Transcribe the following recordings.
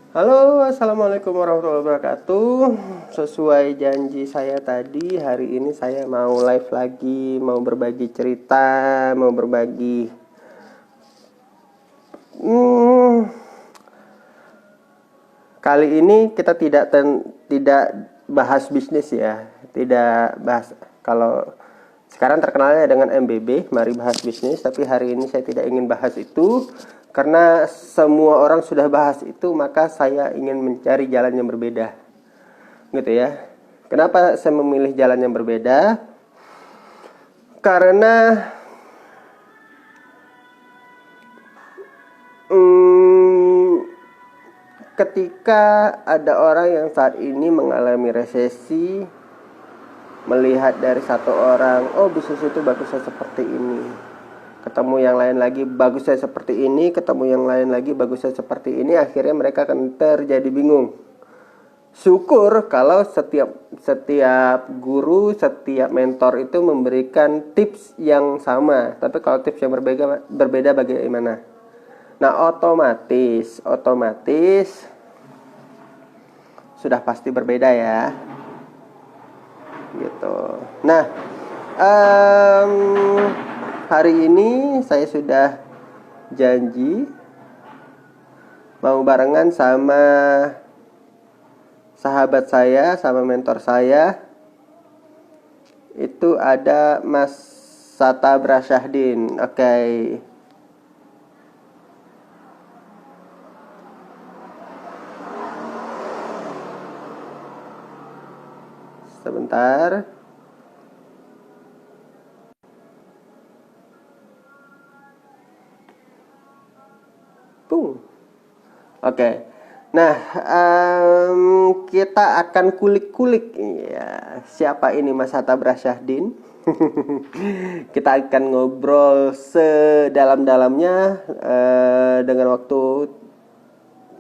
Halo, assalamualaikum warahmatullahi wabarakatuh. Sesuai janji saya tadi, hari ini saya mau live lagi, mau berbagi cerita, mau berbagi. Kali ini kita tidak bahas bisnis ya, tidak bahas. Kalau sekarang terkenalnya dengan MBB, mari bahas bisnis. Tapi hari ini saya tidak ingin bahas itu. Karena semua orang sudah bahas itu, maka saya ingin mencari jalan yang berbeda. Gitu ya. Kenapa saya memilih jalan yang berbeda? Karena ketika ada orang yang saat ini mengalami resesi, melihat dari satu orang, oh bisnis itu bagusnya seperti ini, ketemu yang lain lagi bagusnya seperti ini, ketemu yang lain lagi bagusnya seperti ini, akhirnya mereka akan terjadi bingung. Syukur kalau setiap guru, setiap mentor itu memberikan tips yang sama, tapi kalau tips yang berbeda bagaimana? Nah, otomatis sudah pasti berbeda ya. Gitu. Nah, hari ini saya sudah janji mau barengan sama sahabat saya, sama mentor saya. Itu ada Mas Sata Brasyahdin. Oke. Sebentar. Oke. Nah, kita akan kulik-kulik ya, siapa ini Mas Hatta Brasyahdin. Kita akan ngobrol sedalam-dalamnya dengan waktu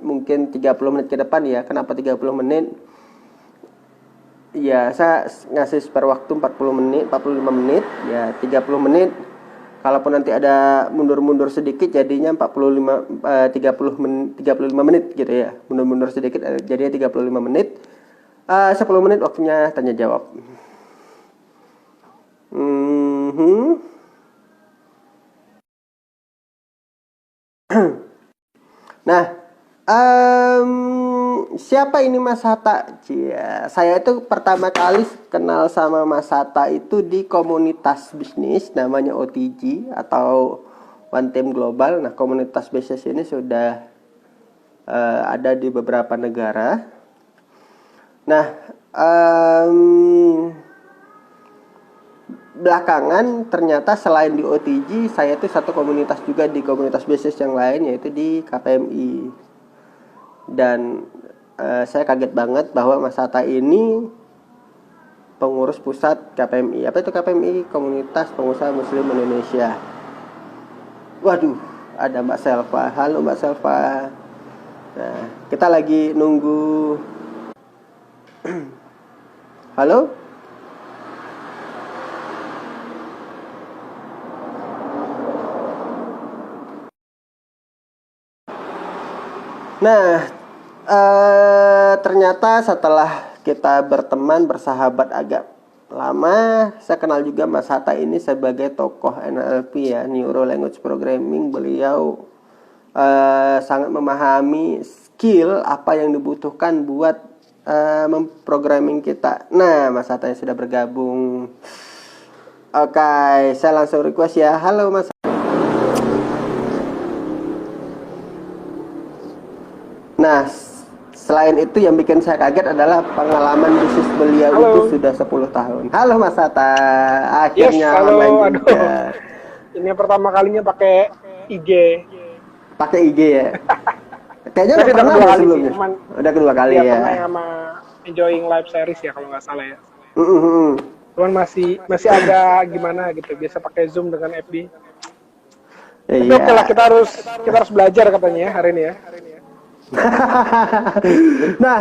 mungkin 30 menit ke depan ya. Kenapa 30 menit? Ya, saya ngasih spare waktu 40 menit, 45 menit, ya 30 menit. Kalaupun nanti ada mundur-mundur sedikit jadinya 35 menit gitu ya. Mundur-mundur sedikit jadinya 35 menit. 10 menit waktunya tanya jawab. Nah, siapa ini Mas Hatta? Saya itu pertama kali kenal sama Mas Hatta itu di komunitas bisnis namanya OTG atau One Team Global. Nah, komunitas bisnis ini sudah ada di beberapa negara. Nah, belakangan ternyata selain di OTG, saya itu satu komunitas juga di komunitas bisnis yang lain, yaitu di KPMI. Dan saya kaget banget bahwa Mas Hatta ini pengurus pusat KPMI. Apa itu KPMI? Komunitas Pengusaha Muslim Indonesia. Waduh, ada Mbak Selva. Halo Mbak Selva. Nah, kita lagi nunggu. Halo? Nah, ternyata setelah kita berteman, bersahabat agak lama, saya kenal juga Mas Hatta ini sebagai tokoh NLP ya, Neuro Language Programming. Beliau sangat memahami skill apa yang dibutuhkan buat memprogramming kita. Nah, Mas Hatta yang sudah bergabung. Oke, saya langsung request ya. Halo Mas. Nah, selain itu yang bikin saya kaget adalah pengalaman bisnis beliau itu sudah 10 tahun. Halo Mas Hatta, akhirnya halo, online juga. Ini pertama kalinya pakai IG. Pakai IG ya? Kayaknya udah pernah dua kali sebelumnya. Cuman, udah kedua kali ya. Pernah sama Enjoying Live Series ya kalau nggak salah ya. Mm-hmm. Cuman masih agak gimana gitu. Biasa pakai Zoom dengan FB. Tapi Iya. oke lah, kita harus belajar katanya ya hari ini ya. Nah,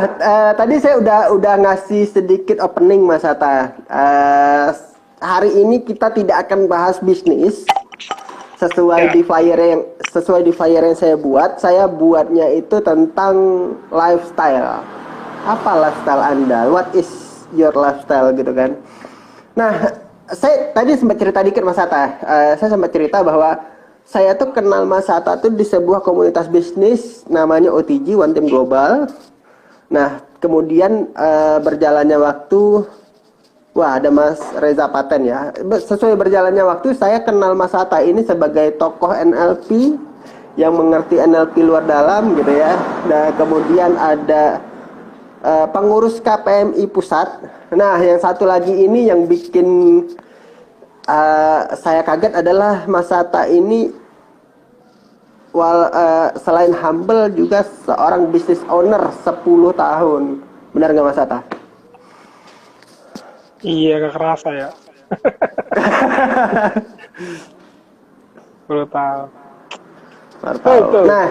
tadi saya udah ngasih sedikit opening Mas Hatta. Hari ini kita tidak akan bahas bisnis, sesuai di flyer yang saya buatnya itu tentang lifestyle. Apa lifestyle Anda? What is your lifestyle gitu kan? Nah, saya tadi sempat cerita dikit Mas Hatta. Saya sempat cerita bahwa saya tuh kenal Mas Hatta tuh di sebuah komunitas bisnis namanya OTG, One Team Global. Nah, kemudian berjalannya waktu, wah ada Mas Reza Paten ya. Sesuai berjalannya waktu, saya kenal Mas Hatta ini sebagai tokoh NLP yang mengerti NLP luar dalam gitu ya. Dan kemudian ada pengurus KPMI pusat. Nah, yang satu lagi ini yang bikin saya kaget adalah Mas Hatta ini selain humble juga seorang business owner 10 tahun. Benar nggak Mas Hatta? Iya, gak kerasa ya. 10 tahun. Betul. Nah,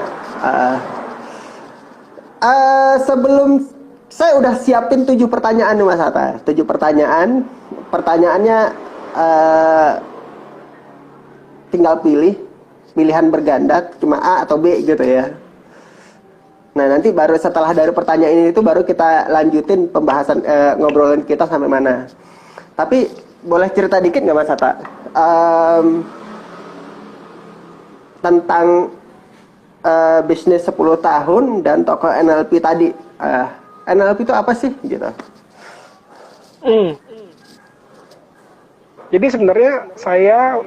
sebelum saya udah siapin 7 pertanyaan nih Mas Hatta. 7 pertanyaan. Pertanyaannya tinggal pilihan berganda cuma A atau B gitu ya. Nah, nanti baru setelah dari pertanyaan ini itu baru kita lanjutin pembahasan ngobrolan kita sampai mana. Tapi boleh cerita dikit nggak Mas Hatta tentang bisnis 10 tahun dan tokoh NLP tadi. NLP itu apa sih gitu? Jadi sebenarnya saya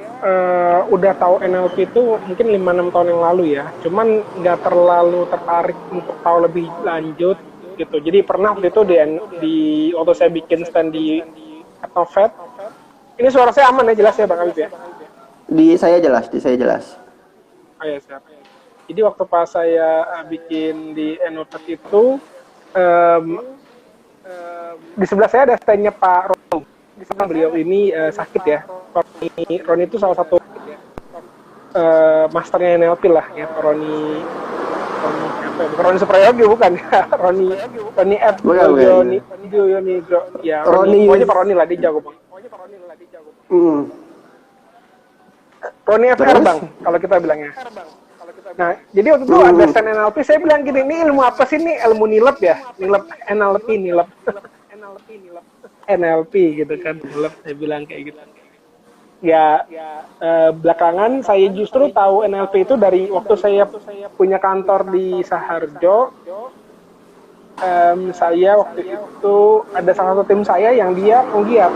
udah tahu NLP itu mungkin 5-6 tahun yang lalu ya. Cuman nggak terlalu tertarik untuk tahu lebih lanjut gitu. Jadi pernah waktu itu waktu saya bikin stand di Etnofed. Ini suara saya aman ya, jelas ya Bang Habib ya? Di saya jelas. Oh ya, siap. Jadi waktu pas saya bikin di Etnofed itu di sebelah saya ada standnya Pak Roni. Di sana beliau ini sakit ya. Roni itu salah satu masternya NLP lah ya. Roni apa ya? Bukan Roni Suprayogi bukan ya. Roni F. Roni ya. Pokoknya Pak Roni lah, dia jago Bang. Roni FR Bang kalau kita bilangnya. Nah, jadi waktu itu ada stand NLP, saya bilang gini, ini ilmu apa sih, ini ilmu nilep ya? NLP gitu kan, nilep, saya bilang kayak gitu. Ya, belakangan saya justru tahu NLP itu dari waktu saya punya kantor di Saharjo. Saya waktu itu ada salah satu tim saya yang dia penggiat.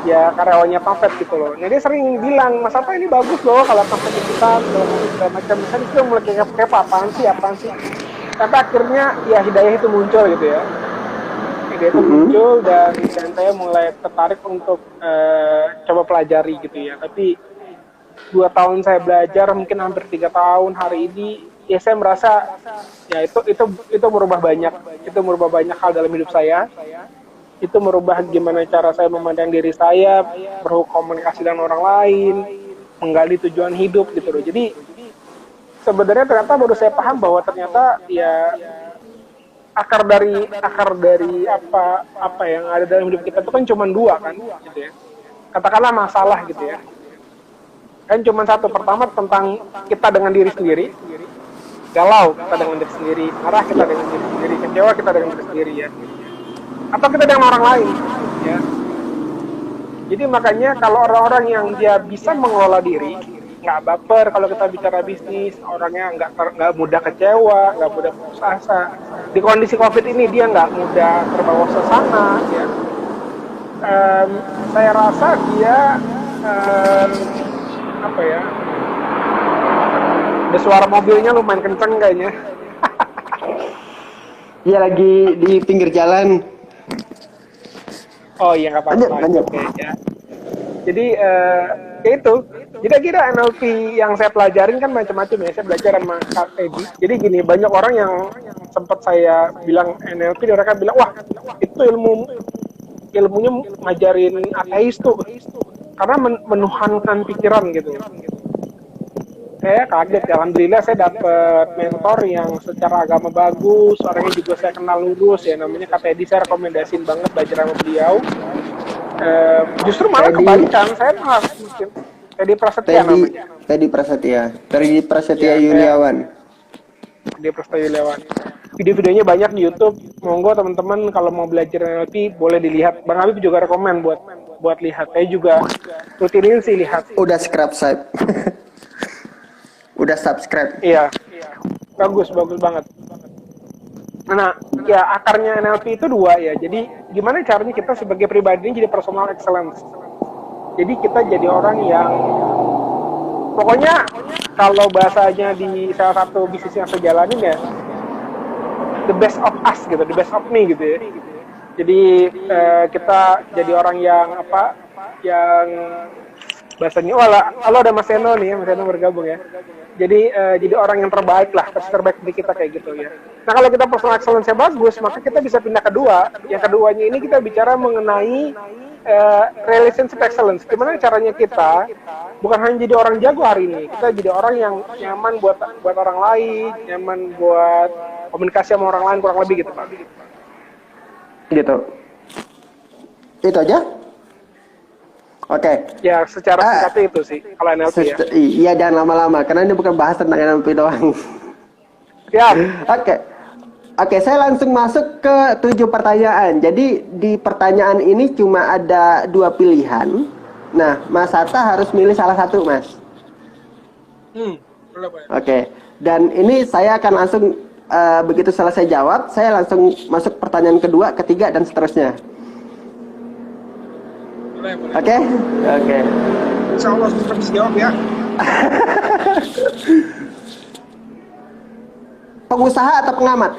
Ya karyawannya Pamflet gitu loh. Nah dia sering bilang, Mas apa ini bagus loh kalau Pamflet ikutan, segala macam. Misalnya itu mulai kayak apaan sih. Sampai akhirnya ya hidayah itu muncul gitu ya. Hidayah itu muncul dan saya mulai tertarik untuk coba pelajari gitu ya. Tapi 2 tahun saya belajar, mungkin hampir 3 tahun hari ini, ya saya merasa ya itu merubah banyak hal dalam hidup saya. Itu merubah gimana cara saya memandang diri saya, berkomunikasi dengan orang lain, menggali tujuan hidup gitu loh. Jadi sebenarnya ternyata baru saya paham bahwa ternyata ya akar dari apa yang ada dalam hidup kita itu kan cuma 2 kan gitu ya. Katakanlah masalah gitu ya. Kan cuma satu, pertama tentang kita dengan diri sendiri. Galau kita dengan diri sendiri, marah kita dengan diri sendiri, kecewa kita dengan diri sendiri ya. Atau kita dengan orang lain ya. Jadi makanya kalau orang-orang yang dia bisa mengelola diri, nggak baper kalau kita bicara bisnis, orangnya nggak mudah kecewa, nggak mudah putus asa. Di kondisi COVID ini dia nggak mudah terbawa suasana ya. Saya rasa dia apa ya, ada suara mobilnya lumayan kenceng kayaknya. Iya lagi di pinggir jalan. Oh iya nggak apa-apa. Oke, ya. Jadi itu. Jadi kira NLP yang saya pelajarin kan macam-macam ya. Saya belajar sama Kak Teddy. Jadi gini, banyak orang yang sempat saya bilang NLP, mereka bilang wah itu ilmunya ngajarin ateis tuh, karena menuhankan pikiran gitu. Saya kaget, alhamdulillah saya dapat mentor yang secara agama bagus, orangnya juga saya kenal lurus ya, namanya Kak Teddy. Saya rekomendasiin banget belajar sama beliau. Justru malah kebalikan, saya malah Teddy Prasetya namanya. Teddy Prasetya. Teddy Prasetya Ya, Yuliawan. Teddy Prasetya Yuliawan. Video-videonya banyak di YouTube. Monggo teman-teman kalau mau belajar NLP boleh dilihat. Bang Habib juga rekomen buat lihat. Saya juga rutinin sih lihat. Udah subscribe. Udah subscribe. Iya. Bagus banget. Nah, ya akarnya NLP itu dua ya. Jadi gimana caranya kita sebagai pribadi ini jadi personal excellence. Jadi kita jadi orang yang pokoknya kalau bahasanya di salah satu bisnis yang saya jalanin ya the best of us gitu, the best of me gitu ya. Jadi kita jadi orang yang yang bahasanya halo ada Mas Eno nih ya, Mas Eno bergabung ya. Jadi orang yang terbaik lah, versi terbaik dari kita kayak gitu ya. Nah kalau kita personal excellence-nya bagus, maka kita bisa pindah kedua. Yang keduanya ini kita bicara mengenai relationship excellence. Gimana caranya kita bukan hanya jadi orang jago hari ini, kita jadi orang yang nyaman buat orang lain, nyaman buat komunikasi sama orang lain, kurang lebih gitu Pak. Gitu. Itu aja? Oke. Ya secara singkatnya itu sih kalau NLP ya. Iya jangan lama-lama karena ini bukan bahas tentang NLP doang. Siap. Oke, saya langsung masuk ke 7 pertanyaan. Jadi di pertanyaan ini cuma ada 2 pilihan. Nah, Mas Hatta harus milih salah satu, Mas. Oke. Dan ini saya akan langsung begitu selesai jawab, saya langsung masuk pertanyaan kedua, ketiga dan seterusnya. Oke? Oke. Insya Allah bisa jawab ya. Pengusaha atau pengamat?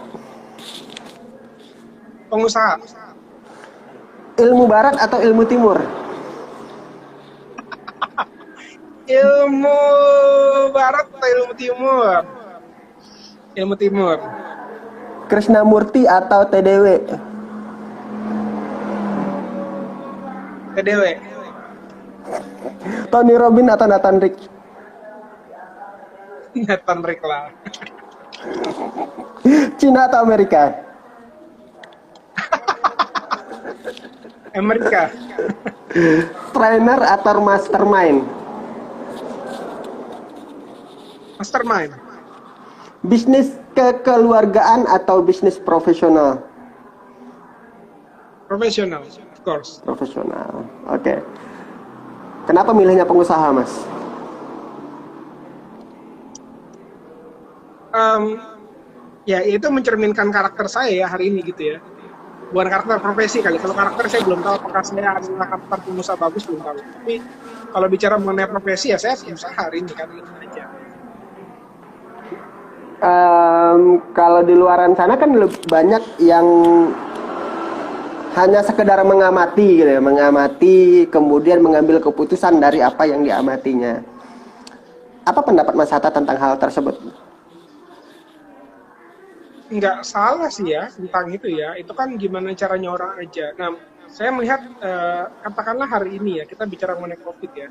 Pengusaha. Ilmu barat atau ilmu timur? Ilmu barat atau ilmu timur? Ilmu timur. Krishnamurti atau TDW? TDW. Tony Robbins atau Nathan Drake? Nathan Drake lah. Cina atau Amerika? Amerika. Trainer atau mastermind? Mastermind. Bisnis kekeluargaan atau bisnis profesional? Profesional, of course. Profesional. Oke. Kenapa milihnya pengusaha, Mas? Ya itu mencerminkan karakter saya ya hari ini gitu ya. Bukan karakter profesi kali. Kalau karakter saya belum tahu apakah saya adalah karakter pengusaha bagus, belum tahu. Tapi kalau bicara mengenai profesi ya saya pengusaha hari ini kan itu aja. Kalau di luaran sana kan banyak yang hanya sekedar mengamati gitu ya, mengamati kemudian mengambil keputusan dari apa yang diamatinya. Apa pendapat Mas Hatta tentang hal tersebut? Nggak salah sih ya tentang itu ya. Itu kan gimana caranya orang aja. Nah, saya melihat katakanlah hari ini ya kita bicara mengenai COVID ya.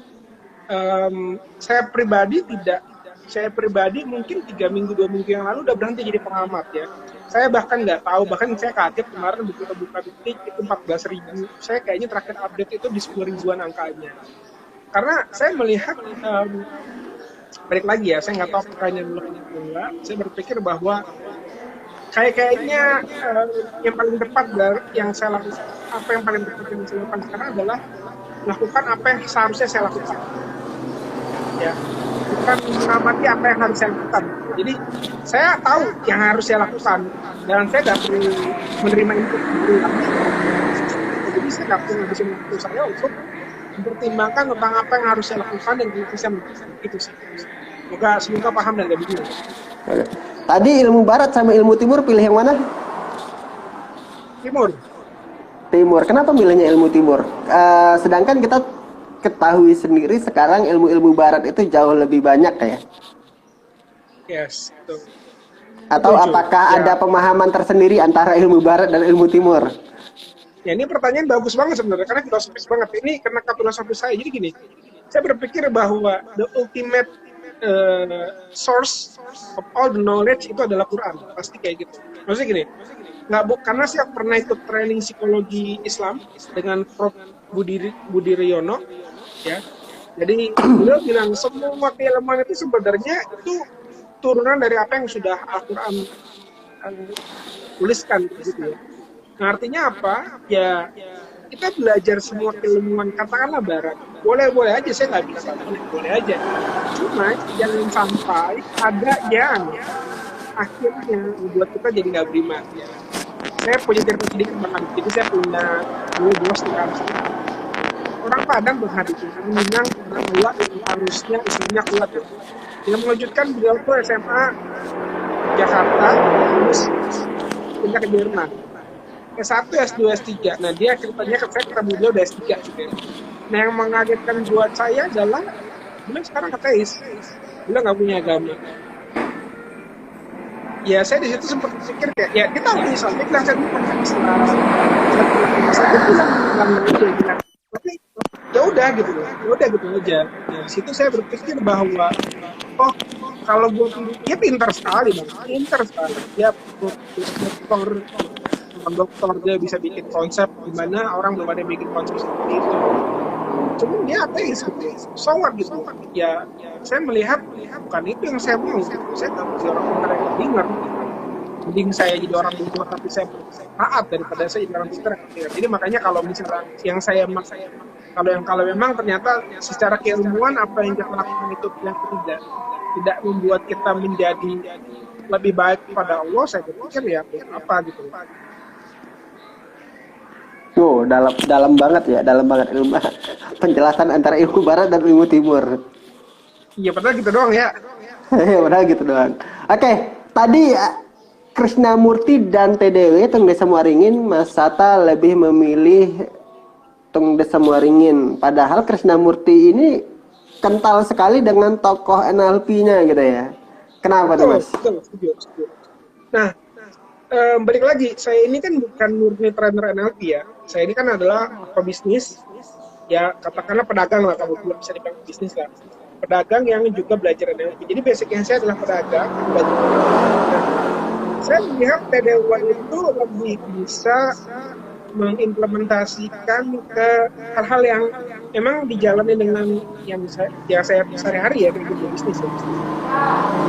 Saya pribadi mungkin 3 minggu 2 minggu yang lalu udah berhenti jadi pengamat ya. Saya bahkan nggak tahu, bahkan saya kaget kemarin buka detik itu 14.000. Saya kayaknya terakhir update itu di 10.000-an angkanya. Karena saya melihat balik lagi ya, saya nggak tahu apakah dulu atau enggak. Saya berpikir bahwa kayaknya yang paling tepat dari yang saya lakukan, apa yang paling tepat yang saya lakukan sekarang adalah lakukan apa yang seharusnya saya lakukan. Ya, bukan mengamati apa yang harus saya lakukan. Jadi saya tahu yang harus saya lakukan dan saya nggak perlu menerima input dari orang. Jadi saya nggak perlu ngabisin waktu saya untuk mempertimbangkan tentang apa yang harus saya lakukan dan itu saya melakukan itu sih. Semoga paham dan gak bingung. Tadi ilmu barat sama ilmu timur pilih yang mana? Timur. Timur. Kenapa milihnya ilmu timur? Sedangkan kita ketahui sendiri sekarang ilmu-ilmu barat itu jauh lebih banyak ya. Yes, betul. Atau betul, apakah ya. ada pemahaman tersendiri antara ilmu barat dan ilmu timur? Ya ini pertanyaan bagus banget sebenarnya karena filosofis banget. Ini karena filosofis saya. Jadi gini, saya berpikir bahwa the ultimate source of all the knowledge itu adalah Quran. Pasti kayak gitu. Maksudnya gini, karena saya pernah ikut training psikologi Islam dengan Prof. Budi Riono, ya. Jadi beliau bilang semua keilmuan itu sebenarnya itu turunan dari apa yang sudah Al-Quran tuliskan gitu ya. Nah, artinya apa? Ya kita belajar semua keilmuan katakanlah barat. Boleh-boleh aja, saya nggak bisa boleh aja. Cuma jangan sampai ada yang akhirnya membuat kita jadi nggak beriman. Saya punya cerita sedikit tentang jadi saya punya dulu bos di kantor. Orang Padang berhati menang orang tua yang harusnya Islamnya kuat ya. Yang mengejutkan beliau tuh SMA Jakarta terus pindah ke Jerman. S1, S2, S3. Nah dia ceritanya ke saya ketemu beliau udah S3 gitu ya. Nah yang mengagetkan buat saya adalah beliau sekarang ateis. Beliau nggak punya agama. Ya saya di situ sempat berpikir kayak ya kita harus Islam, kita saya bukan Islam. Saya bilang bilang tapi ya udah gitu loh, ya udah gitu aja. Ya, di situ saya berpikir bahwa oh kalau gue dia pintar sekali bang, pintar sekali. Dia dokter dia bisa bikin konsep gimana orang belum ada yang bikin konsep seperti itu. Cuman dia ateis gitu, sowan gitu. Ya saya melihat bukan itu yang saya mau. Saya nggak mau jadi orang pintar yang dengar. Mending saya jadi orang pintar tapi saya bertaat daripada saya jadi orang pintar yang dengar. Jadi makanya kalau misalnya yang saya kalau memang ternyata secara keilmuan apa yang kita lakukan itu yang tidak membuat kita menjadi lebih baik kepada Allah, saya berpikir ya apa gitu. Wow, dalam banget ilmu penjelasan antara ilmu barat dan ilmu timur. Iya, padahal gitu doang ya. Padahal gitu doang. Oke, tadi Krishnamurti dan TDW Tung Desa Muaringin, Mas Sata lebih memilih Tung Desa Muaringin. Padahal Krishnamurti ini kental sekali dengan tokoh NLP-nya gitu ya. Kenapa tuh Mas? Betul, setuju. Nah, balik lagi, saya ini kan bukan murni trainer NLP ya. Saya ini kan adalah pebisnis, ya katakanlah pedagang lah, kalau belum bisa dibilang bisnis lah. Pedagang yang juga belajar NLP. Jadi basicnya saya adalah pedagang, belajar NLP. Nah, saya melihat TDW itu lebih bisa mengimplementasikan ke hal-hal yang memang dijalani dengan yang saya sehari-hari ya, dengan bisnis ya.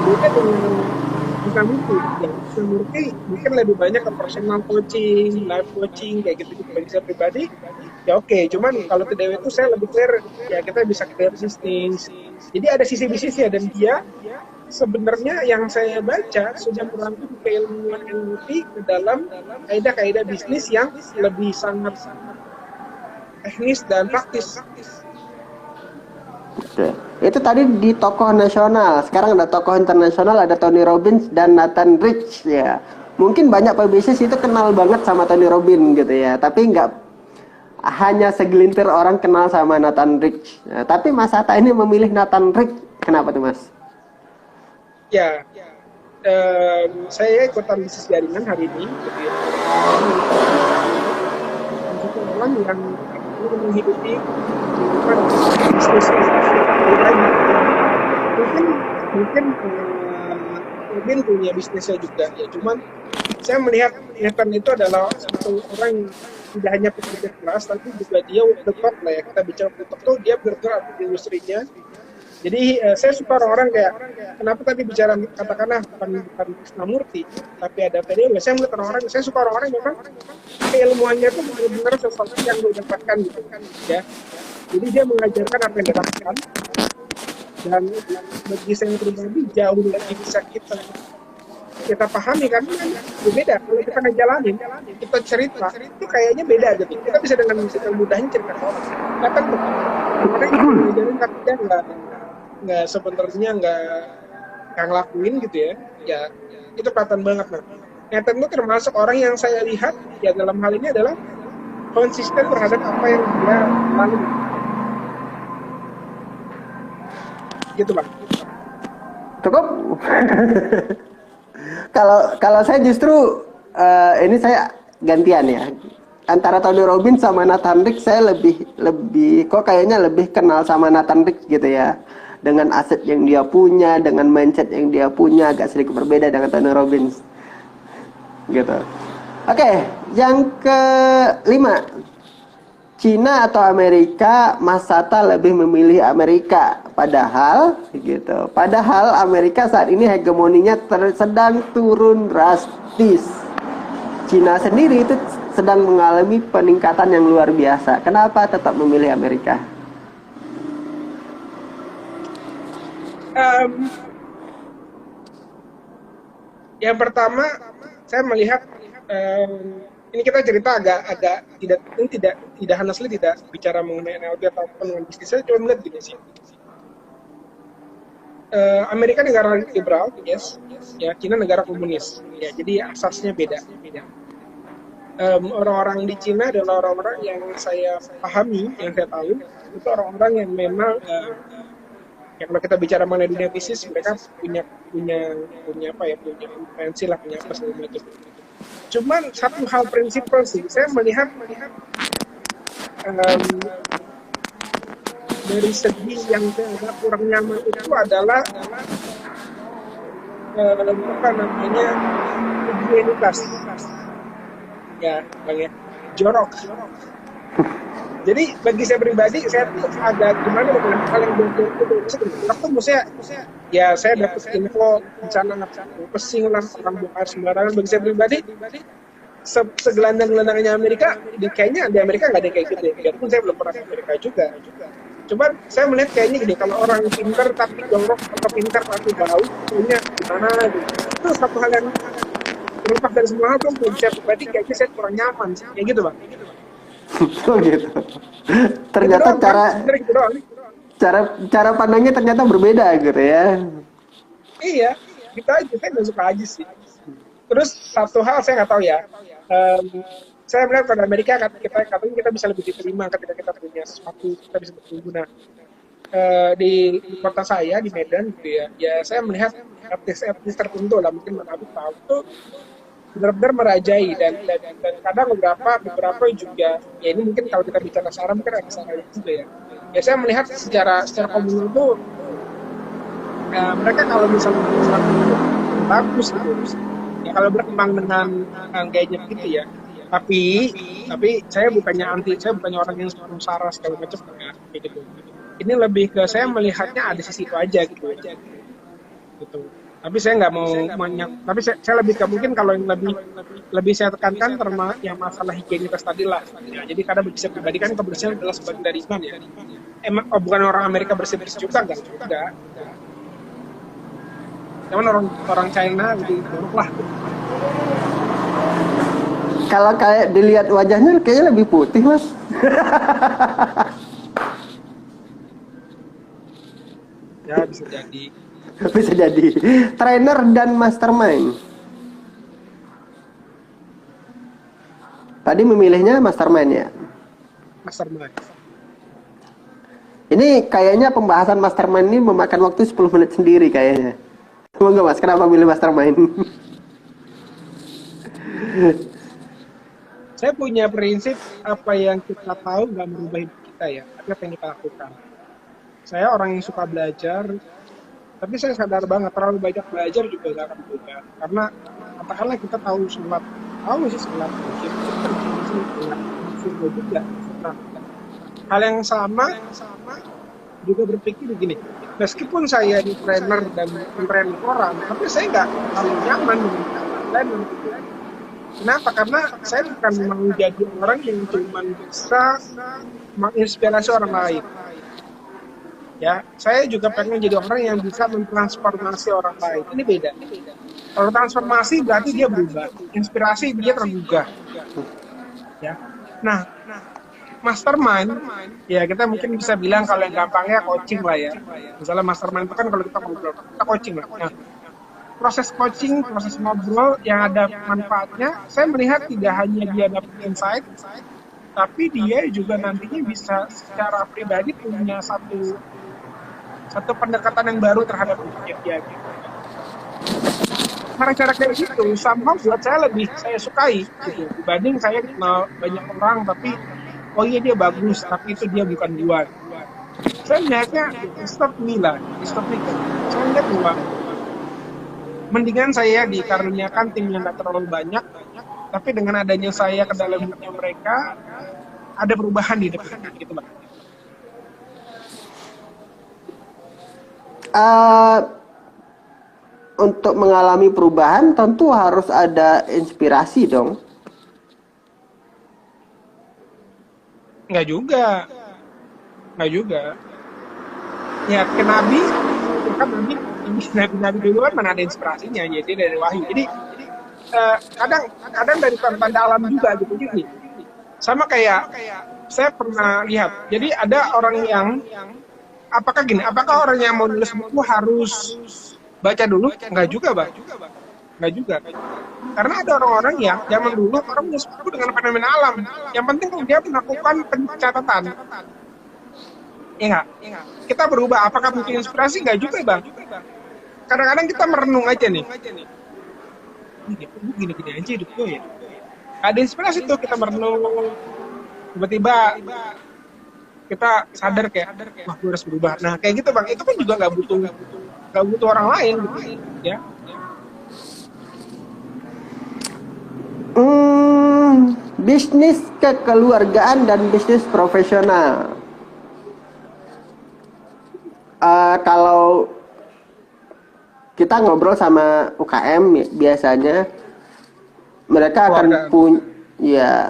Beda dengan Krishnamurti mungkin lebih banyak ke personal coaching, life coaching kayak gitu bagi saya pribadi. Ya oke, cuman kalau TDW itu saya lebih clear ya kita bisa clear bisnis. Jadi ada sisi bisnisnya dan dia sebenarnya yang saya baca sudah merangkum keilmuan NLP ke dalam kaidah-kaidah bisnis yang lebih sangat teknis dan praktis. Oke. Itu tadi di tokoh nasional. Sekarang ada tokoh internasional, ada Tony Robbins dan Nathan Rich ya. Mungkin banyak pebisnis itu kenal banget sama Tony Robbins gitu ya. Tapi nggak hanya segelintir orang kenal sama Nathan Rich. Nah, tapi Mas Hatta ini memilih Nathan Rich. Kenapa tuh Mas? Ya, saya ikutan bisnis jaringan hari ini. Gitu ya. Orang yang menghidupi bisnis lagi. Mungkin punya bisnisnya juga ya. Cuman saya melihat Nathan itu adalah satu orang yang tidak hanya pekerja keras, tapi juga dia the top lah ya. Kita bicara the top tuh dia bergerak di industrinya. Jadi saya suka orang-orang kayak kenapa tadi bicara katakanlah bukan Krishnamurti tapi ada TDW. Saya melihat orang-orang, saya suka orang-orang yang memang keilmuannya itu benar-benar sesuatu yang didapatkan gitu kan ya. Jadi dia mengajarkan apa yang didapatkan dan bagi saya pribadi jauh lebih bisa kita pahami kan berbeda kalau kita ngejalanin kita cerita itu kayaknya beda gitu. Kita bisa dengan mudahnya cerita ke orang. Kata orang yang ngajarin tapi dia nggak sebenarnya nggak ngelakuin gitu ya itu kelihatan banget. Nah Nathan itu termasuk orang yang saya lihat ya dalam hal ini adalah konsisten terhadap apa yang dia lalui gitu bang. Cukup. Kalau saya justru ini saya gantian ya. Antara Tony Robbins sama Nathan Rich saya lebih kok kayaknya lebih kenal sama Nathan Rich gitu ya. Dengan aset yang dia punya, dengan mindset yang dia punya agak sedikit berbeda dengan Tony Robbins. Gitu. Oke, yang kelima. Cina atau Amerika, Mas Sata lebih memilih Amerika. Padahal gitu. Padahal Amerika saat ini hegemoninya sedang turun drastis. Cina sendiri itu sedang mengalami peningkatan yang luar biasa. Kenapa tetap memilih Amerika? Yang pertama, saya melihat ini kita cerita agak tidak honestly, tidak bicara mengenai NLP atau dengan bisnis. Saya cuma melihat gini sih. Amerika negara liberal, yes, ya. Cina negara komunis, ya. Jadi asasnya beda. Orang-orang di Cina adalah orang-orang yang saya pahami, yang saya tahu, itu orang-orang yang memang ya kalau kita bicara mengenai dunia bisnis, mereka punya influensi lah, punya apa segala macam. Cuman satu hal prinsipal sih, saya melihat dari segi yang agak kurang nyaman itu adalah higienitas, ya bang ya, jorok. Jadi bagi saya pribadi, saya tuh agak gimana dengan hal yang jorok tuh maksudnya ya saya dapat info rencana pesing lah, orang bongkar sembarangan. Bagi saya pribadi, segelandang-gelandangnya Amerika, kayaknya di Amerika nggak ada kayak gitu ya. Biarpun saya belum pernah ke Amerika juga. Cuman saya melihat kayaknya gini, kalau orang pintar tapi jorok atau pintar tapi bau, punya gimana gitu. Itu satu hal yang terlepas dari semua hal tuh bagi saya pribadi kayaknya saya kurang nyaman sih, kayak gitu bang. Oh gitu. Ternyata cara pandangnya ternyata berbeda gitu ya. Iya, kita nggak suka aja sih. Terus satu hal saya nggak tahu ya. Saya melihat pada Amerika katanya kita bisa lebih diterima ketika kita punya sesuatu, kita bisa berguna. Di kota saya di Medan gitu ya. Ya saya melihat artis-artis tertentu lah, mungkin Mas Habib tahu tuh benar-benar merajai dan kadang beberapa juga ya ini mungkin kalau kita bicara sarah mungkin ada sarah juga ya. Ya saya melihat secara komunal tuh mereka kalau misalnya bagus gitu ya, kalau berkembang dengan gayanya begitu ya. Tapi saya bukannya orang yang suka sarah segala macam ya, kayak gitu. Ini lebih ke saya melihatnya ada sisi itu aja gitu. Tapi saya nggak mau tapi saya lebih ke mungkin kalau yang lebih saya tekankan termasuk yang masalah higienitas tadi lah. Ya, jadi karena bisa pribadi kan kebersihan adalah sebagian dari iman ya. Emang bukan orang Amerika bersih-bersih juga enggak. Cuman orang China lebih buruk lah. Kalau kayak dilihat wajahnya kayaknya lebih putih mas. Ya bisa jadi. Bisa jadi. Trainer dan mastermind. Tadi memilihnya mastermind ya? Mastermind. Ini kayaknya pembahasan mastermind ini memakan waktu 10 menit sendiri kayaknya. Enggak mas, kenapa milih mastermind? Saya punya prinsip apa yang kita tahu nggak merubah hidup kita ya, tapi apa yang kita lakukan. Saya orang yang suka belajar, tapi saya sadar banget terlalu banyak belajar juga nggak akan berubah. Karena katakanlah kita tahu sholat juga. Nah, hal yang sama juga berpikir begini, meskipun saya di trainer dan trainer orang, tapi saya nggak terlalu nyaman dengan trainer. Kenapa? Karena saya bukan mau jadi orang yang cuma bisa menginspirasi orang lain. Ya, saya juga pengen jadi orang yang bisa mentransformasi orang lain. Ini beda. Kalau transformasi berarti dia berubah, inspirasi dia tergugah. Ya. Nah, mastermind, ya kita mungkin bisa bilang kalau yang gampangnya coaching lah ya. Misalnya mastermind itu kan kalau kita ngobrol, kita coaching lah. Nah, proses coaching, proses ngobrol yang ada manfaatnya, saya melihat tidak hanya dia dapat insight, tapi dia juga nantinya bisa secara pribadi punya satu pendekatan yang baru terhadap dia. Cara-cara kayak gitu, somehow buat saya sukai gitu. Dibanding saya kenal banyak orang tapi oh iya dia bagus, tapi itu dia bukan gua. Saya melihatnya stop me. Saya melihat bahwa mendingan saya dikaruniakan tim yang gak terlalu banyak, tapi dengan adanya saya ke dalam hidupnya mereka, ada perubahan di depan gitu Bang. Untuk mengalami perubahan tentu harus ada inspirasi dong. Nggak juga. Ya ke Nabi, kan Nabi dulu kan mana ada inspirasinya, jadi dari wahyu. Jadi kadang dari tanda alam juga gitu. Jadi sama kayak saya pernah lihat. Jadi ada orang yang apakah orang yang mau nulis buku harus baca dulu? Enggak juga, Bang. Enggak juga. Karena ada orang-orang yang zaman dulu orang nulis buku dengan fenomena alam. Yang penting dia melakukan pencatatan. Iya nggak? Kita berubah. Apakah butuh inspirasi? Enggak juga, Bang. Kadang-kadang kita merenung aja nih. Gini-gini aja hidup gue ya. Ada inspirasi tuh kita merenung. Tiba-tiba kita sadar kayak, wah gue harus berubah. Nah kayak gitu Bang, itu kan juga nggak butuh orang lain gitu ya. Bisnis kekeluargaan dan bisnis profesional. Kalau kita ngobrol sama UKM biasanya mereka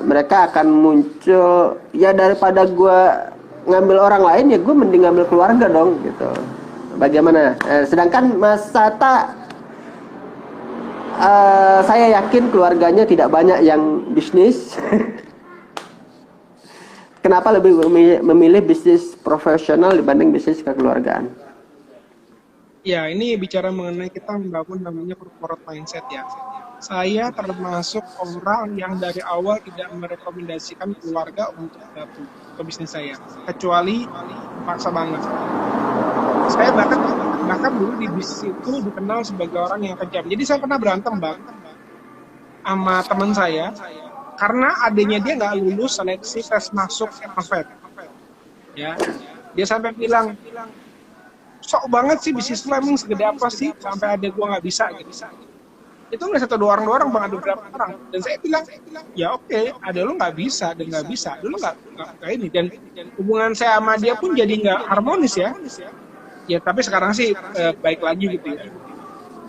mereka akan muncul ya, daripada gue ngambil orang lain ya gue mending ngambil keluarga dong gitu. Bagaimana? Sedangkan Mas Sata, saya yakin keluarganya tidak banyak yang bisnis. Kenapa lebih memilih bisnis profesional dibanding bisnis kekeluargaan? Ya, ini bicara mengenai kita membangun namanya corporate mindset ya. Saya termasuk orang yang dari awal tidak merekomendasikan keluarga untuk gabung ke bisnis saya, kecuali paksa banget. Saya bahkan dulu di bisnis itu dikenal sebagai orang yang kejam. Jadi saya pernah berantem Bang sama teman saya karena adanya dia nggak lulus seleksi tes masuk MAVET. Ya, dia sampai bilang, sok banget sih bisnis lo emang segede apa sih sampai ada gua nggak bisa gitu. Itu nggak satu dua orang Bang, ada beberapa orang. Dan saya bilang ya oke, ada lo nggak bisa dan nggak bisa, dulu nggak ini, dan hubungan saya sama dia pun jadi nggak harmonis ya. Ya tapi sekarang sih baik lagi gitu ya.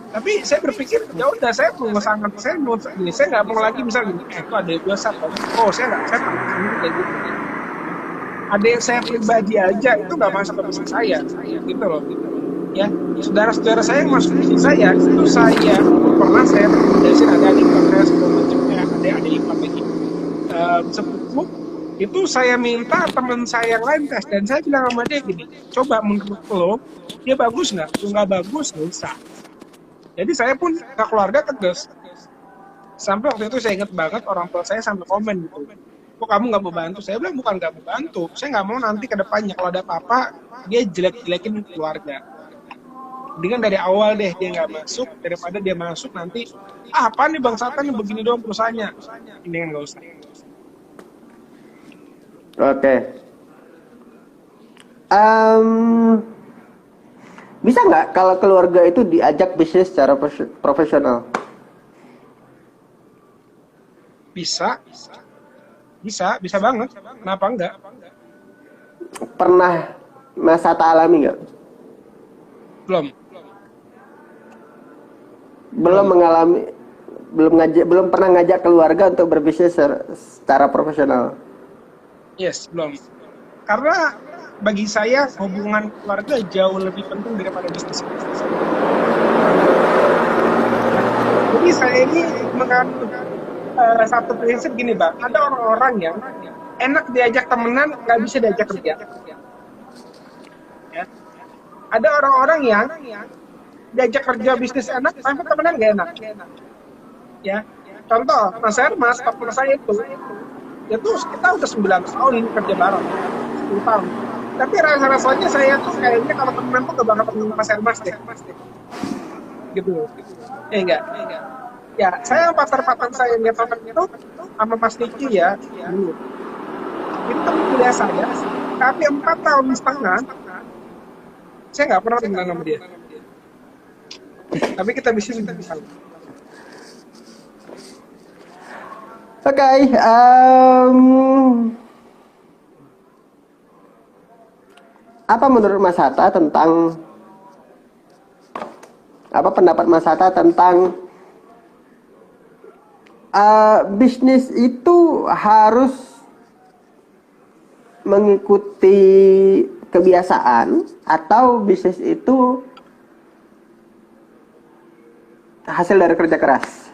Tapi saya berpikir ya udah, saya nggak mau lagi misalnya gini, itu ada dua satu, saya nggak kayak gitu. Ada yang saya pribadi aja itu nggak masuk ke bisnis saya gitu loh ya. Saudara-saudara saya yang masuk ke bisnis saya itu saya pernah rekomendasiin, ada iklan saya segala macamnya, ada iklan lagi sepupu itu saya minta teman saya yang lain tes, dan saya bilang sama dia gini, coba menurut lo dia bagus nggak? Kalau nggak bagus nggak usah. Jadi saya pun ke keluarga tegas. Sampai waktu itu saya ingat banget orang tua saya sampai komen gitu, kok kamu nggak mau bantu? Saya bilang bukan nggak mau bantu, saya nggak mau nanti ke depannya kalau ada apa-apa dia jelek-jelekin keluarga. Dengan dari awal deh dia nggak masuk, daripada dia masuk nanti apa nih Bang Satan begini doang perusahaannya, ini kan nggak usah. Oke. Bisa nggak kalau keluarga itu diajak bisnis secara profesional? Bisa banget. Kenapa enggak? Pernah Mas Sata alami nggak? Belum pernah ngajak keluarga untuk berbisnis secara profesional. Yes, belum. Karena bagi saya hubungan keluarga jauh lebih penting daripada bisnis. Jadi saya ini mengandung satu prinsip gini Bang, ada orang-orang yang enak diajak temenan, nggak bisa diajak kerja. Ya. Ada orang-orang yang diajak kerja bisnis enak, tapi temenan nggak enak. Ya, contoh, Mas partner saya itu kita udah 9 tahun ini kerja bareng, 10 tahun. Tapi rasa-rasanya saya tuh kayaknya kalau temenan tuh gak bakal temen Mas Hermas deh. Gitu. Enggak. Ya, saya partner saya yang temen itu sama Mas Niki ya dulu. Itu temen kuliah saya, tapi 4,5 tahun saya nggak pernah temenan sama dia. Tapi kita bisa bersama. Oke, apa menurut Mas Hatta tentang apa pendapat Mas Hatta tentang bisnis itu harus mengikuti kebiasaan atau bisnis itu hasil dari kerja keras?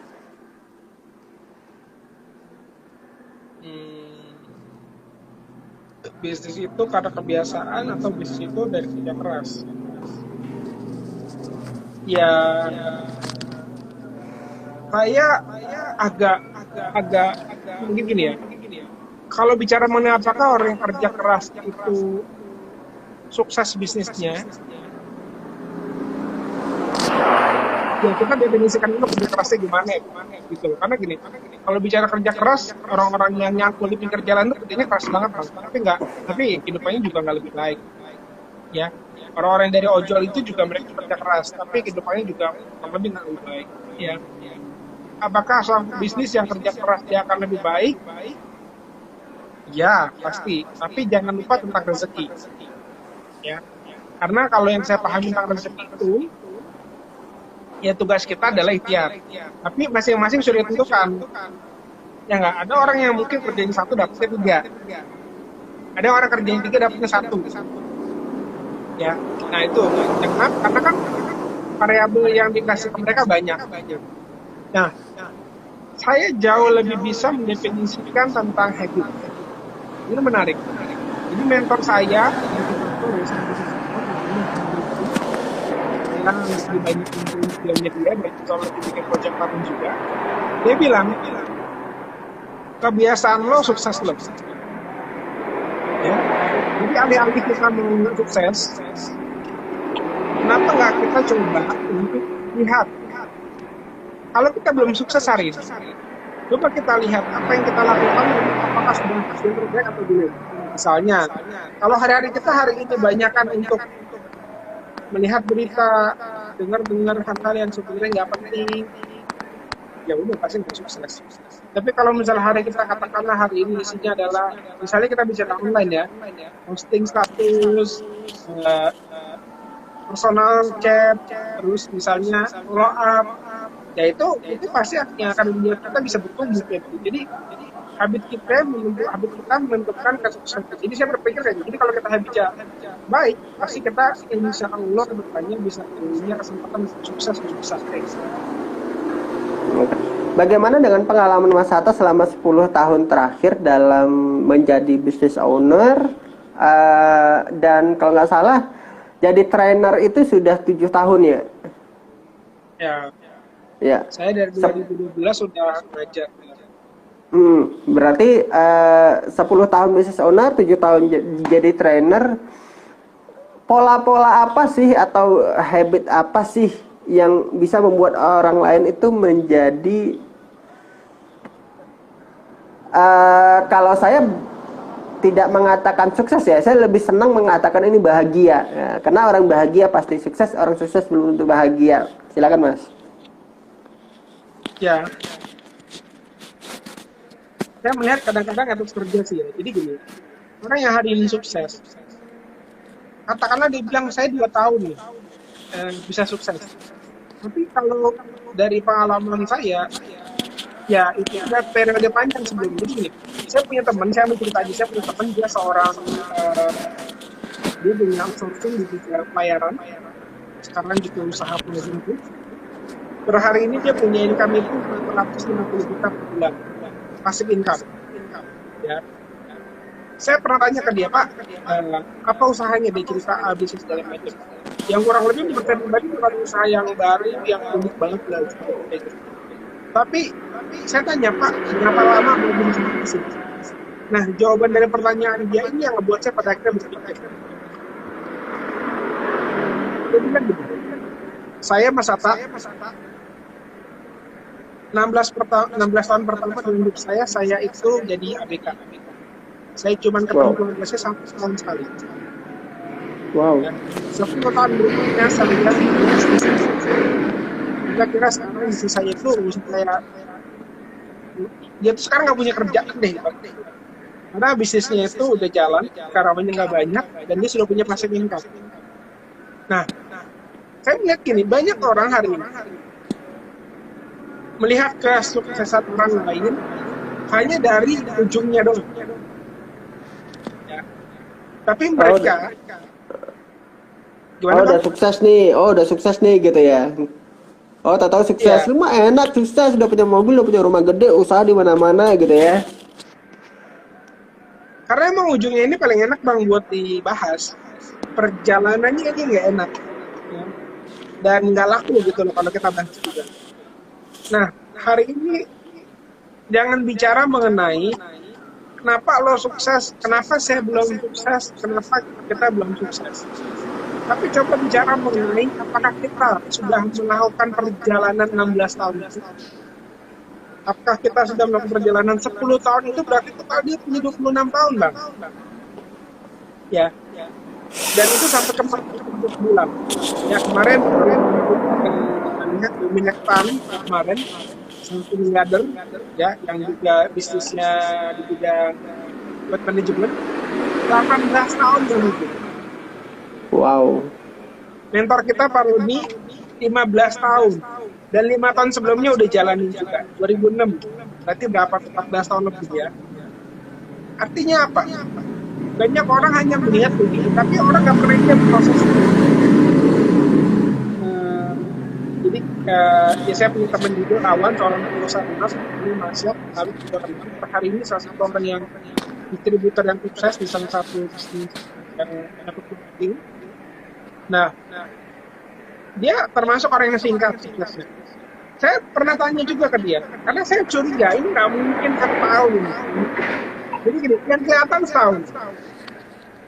Bisnis itu karena kebiasaan atau bisnis itu dari kerja keras? Ya, saya agak mungkin gini ya. Kalau bicara mengenai apakah orang yang kerja keras itu sukses bisnisnya, ya kita definisikan dulu kerja kerasnya gimana gitu loh. Karena gini, kalau bicara kerja keras, orang-orang yang nyangkul di pinggir jalan itu kerjanya keras banget, tapi kehidupannya juga nggak lebih baik, ya. Orang-orang yang dari ojol itu juga mereka kerja keras, tapi kehidupannya juga lebih nggak lebih baik, ya. Apakah seorang bisnis yang kerja keras dia akan lebih baik? Ya, pasti. Tapi jangan lupa tentang rezeki, ya. Karena kalau yang saya pahami tentang rezeki itu, ya tugas kita adalah ikhtiar. Tapi masing-masing sudah ditentukan. Ya nggak, ada orang yang mungkin kerjain satu dapetnya 3. Ada orang kerjain 3 dapetnya 1. Ya, nah itu. Karena kan variabel yang dikasih ke mereka banyak. Nah, saya jauh lebih bisa mendefinisikan tentang habit. Ini menarik. Jadi mentor saya, yang lebih banyak influencer dia, baik kalau lagi bikin project apapun juga, dia bilang kebiasaan lo sukses lo, ya. Jadi alih-alih kita mau sukses, kenapa nggak kita coba untuk lihat kalau kita belum sukses hari ini, coba kita lihat apa yang kita lakukan, apakah sudah hasil terbaik atau belum. Misalnya, kalau hari-hari kita hari ini banyakkan untuk melihat berita, dengar hal-hal yang sebenarnya nggak penting, ya udah pasti nggak sukses. Tapi kalau misalnya hari kita katakanlah hari ini isinya adalah, misalnya kita bicara online ya, posting status, personal chat, terus misalnya follow up, ya itu pasti yang akan membuat kita bisa bertumbuh ya. Jadi habit kita menentukan kesuksesan. Jadi saya berpikir kayak gitu. Jadi kalau kita habitnya baik, pasti kita insya Allah kedepannya bisa punya kesempatan sukses lebih besar. Bagaimana dengan pengalaman Mas Hatta selama 10 tahun terakhir dalam menjadi business owner, dan kalau nggak salah jadi trainer itu sudah 7 tahun ya? Ya. Saya dari 2012 sudah belajar. Berarti 10 tahun business owner, 7 tahun jadi trainer. Pola-pola apa sih atau habit apa sih yang bisa membuat orang lain itu menjadi, kalau saya tidak mengatakan sukses ya, saya lebih senang mengatakan ini bahagia ya, karena orang bahagia pasti sukses, orang sukses belum tentu bahagia. Silakan Mas. Ya, saya melihat kadang-kadang etos kerja sih ya. Jadi gini, orang yang hari ini sukses, katakanlah dia bilang saya 2 tahun nih bisa sukses. Tapi kalau dari pengalaman saya, ya itu ada periode panjang sebelum. Jadi gini, saya punya teman, saya mau cerita aja, saya punya teman, dia seorang dia punya outsourcing di bidang pelayaran, sekarang juga usaha pengusaha. Per hari ini dia punya income itu 450 juta per bulan, passive income. Ya. Saya pernah tanya ke dia, Pak, apa usahanya? Dia cerita bisnis segala macam. Yang kurang lebih menurut saya pribadi bukan usaha yang baru, yang unik banget lah. Tapi saya tanya, Pak, berapa lama mau bisnis ini? Nah, jawaban dari pertanyaan dia ini yang membuat saya pada akhirnya berpikir. Dia bilang gitu, saya Mas Hatta, 16 tahun pertama di hidup saya itu jadi ABK. Saya cuma ketemu keluarga saya 1 tahun sekali. Wow. 10 tahun berikutnya saya kira sekarang istri saya itu kayak dia tuh sekarang nggak punya kerjaan deh. Karena bisnisnya itu udah jalan, karyawannya nggak banyak, dan dia sudah punya passive income. Nah, saya melihat gini, banyak orang hari ini melihat kesuksesan orang lain hanya dari ujungnya doang. Ya. Tapi mereka, gimana udah Bang? sukses nih, udah sukses nih gitu ya. Tahu sukses, Ya, lu mah enak sukses, udah punya mobil, udah punya rumah gede, usaha di mana-mana gitu ya. karena emang ujungnya ini paling enak Bang buat dibahas. Perjalanannya ini nggak enak. Ya. Dan nggak laku gitu loh kalau kita bahas juga. Nah, hari ini jangan bicara mengenai kenapa lo sukses, kenapa saya belum sukses, kenapa kita belum sukses. Tapi coba bicara mengenai apakah kita sudah melakukan perjalanan 16 tahun itu. Apakah kita sudah melakukan perjalanan 10 tahun itu berarti total dia punya 26 tahun, Bang. Ya. Dan itu sampai kemarin 10 bulan. Ya, kemarin kita lihat minyak tanah kemarin 1 miliarder ya yang juga bisnisnya di bidang wealth management 18 tahun dulu. Wow. Mentor kita Pak Rudi 15 tahun dan 5 tahun sebelumnya udah jalanin juga 2006 berarti berapa 14 tahun lebih ya. Artinya apa? Banyak orang hanya melihat begini tapi orang nggak pernah lihat proses itu. Jadi ya saya punya teman juga kawan seorang pengusaha emas ini Masyad lalu juga teman hari ini salah satu orang yang distributor yang sukses di salah satu bisnis yang cukup penting. Nah, dia termasuk orang yang singkat suksesnya. Saya pernah tanya juga ke dia, karena saya curiga ini nggak mungkin 1 tahun. Jadi gini, yang kelihatan setahun.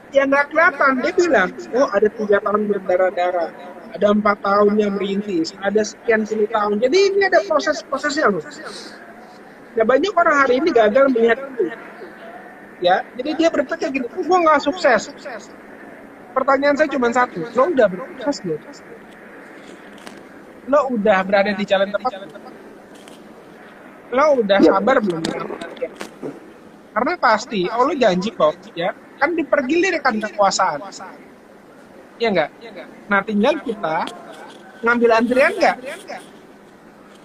Yang nggak kelihatan, dia bilang, oh ada 3 tahun berdarah-darah, ada 4 tahun yang merintis, ada sekian 10 tahun. Jadi ini ada proses-prosesnya loh. Ya banyak orang hari ini gagal melihat itu. Ya, jadi dia berpikir gini, oh, gue nggak sukses. Pertanyaan saya cuma satu, lo udah bersukses belum? Lo udah berada di jalan tepat? Lo udah sabar belum? Karena pasti, lo janji kok, ya kan dipergilirkan kekuasaan, ya enggak? Nah tinggal kita ngambil antrian nggak?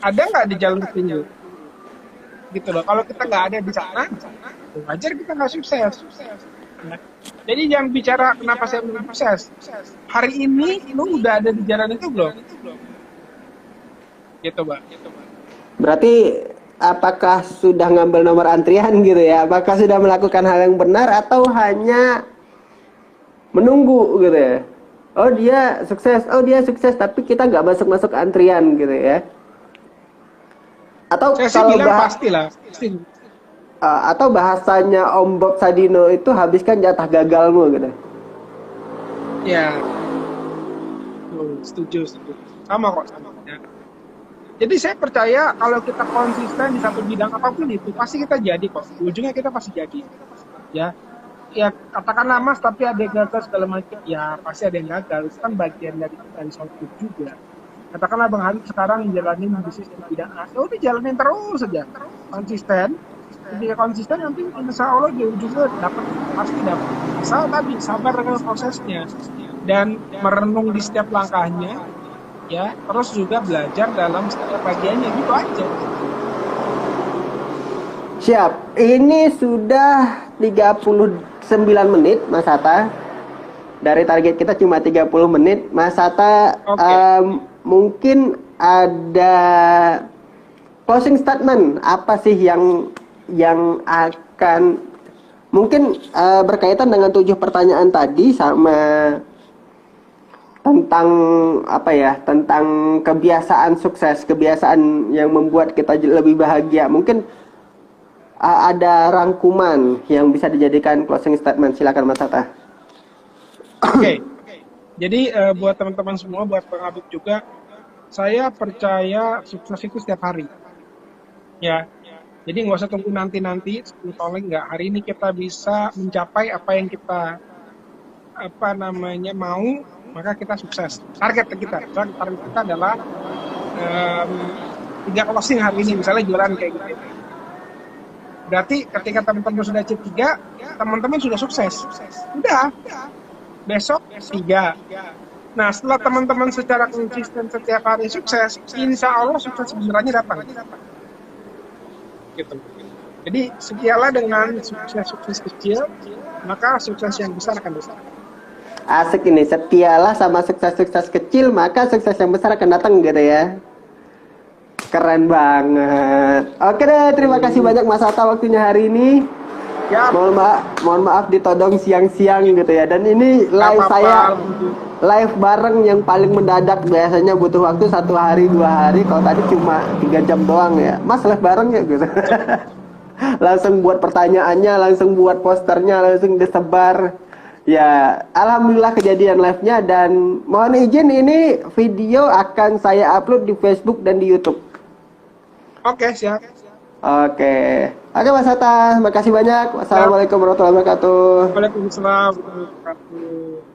Ada nggak di jalur petinju? Gitu loh. Kalau kita nggak ada di sana, wajar kita nggak sukses. Ya. Jadi jangan bicara kenapa saya belum sukses. Hari ini lu udah ada di jalan itu belum? Gitu, Bang. Berarti apakah sudah ngambil nomor antrian gitu ya? Apakah sudah melakukan hal yang benar atau hanya menunggu gitu ya? Oh dia sukses tapi kita nggak masuk antrian gitu ya? Atau Saya sih kalau bilang pastilah. Pasti. Atau bahasanya Om Bob Sadino itu habiskan jatah gagalmu gitu. Ya. Setuju. Sama kok. Ya. Jadi saya percaya kalau kita konsisten di satu bidang apapun itu pasti kita jadi kok. Ujungnya kita pasti jadi. Ya. Ya katakanlah Mas tapi ada yang gagal segala macam. Ya pasti ada yang gagal. Itu kan bagian dari solid juga. Katakanlah Bang Halid sekarang jalanin bisnis di bidang A. Ya udah jalanin terus saja. Konsisten. Ketika konsisten nanti insya Allah di ujungnya pasti dapat. Asal tadi sabar dengan prosesnya dan merenung di setiap langkahnya, ya terus juga belajar dalam setiap bagiannya gitu aja. Siap. Ini sudah 39 menit Mas Hatta. Dari target kita cuma 30 menit. Mas Hatta mungkin ada closing statement apa sih yang akan mungkin berkaitan dengan 7 pertanyaan tadi sama tentang tentang kebiasaan sukses, kebiasaan yang membuat kita lebih bahagia. Mungkin ada rangkuman yang bisa dijadikan closing statement. Silakan Mas Hatta. Oke. Jadi buat teman-teman semua, buat Bang Habib juga, saya percaya sukses itu setiap hari. Ya. Jadi nggak usah tunggu nanti 10 tahun lagi nggak. Hari ini kita bisa mencapai apa yang kita mau, maka kita sukses. Target kita adalah 3 closing hari ini, misalnya jualan kayak gitu. Berarti ketika teman-teman sudah achieve 3, teman-teman sudah sukses. Udah, besok 3. Nah, setelah teman-teman secara konsisten setiap hari sukses, insya Allah sukses sebenarnya datang. Gitu. Jadi, sekialah dengan sukses-sukses kecil, maka sukses yang besar akan besar. Asik ini, setialah sama sukses-sukses kecil, maka sukses yang besar akan datang gitu ya. Keren banget. Oke deh, terima kasih banyak Mas Atta waktunya hari ini. Ya, Mohon maaf ditodong siang-siang gitu ya. Dan ini live saya live bareng yang paling mendadak, biasanya butuh waktu 1 hari 2 hari, kalau tadi cuma 3 jam doang ya. Mas live bareng ya gitu. Langsung buat pertanyaannya, langsung buat posternya, langsung disebar. Ya, alhamdulillah kejadian live-nya, dan mohon izin ini video akan saya upload di Facebook dan di YouTube. Oke, siap. Oke. Oke Mas Atta, makasih banyak. Wassalamualaikum warahmatullahi wabarakatuh. Waalaikumsalam warahmatullahi wabarakatuh.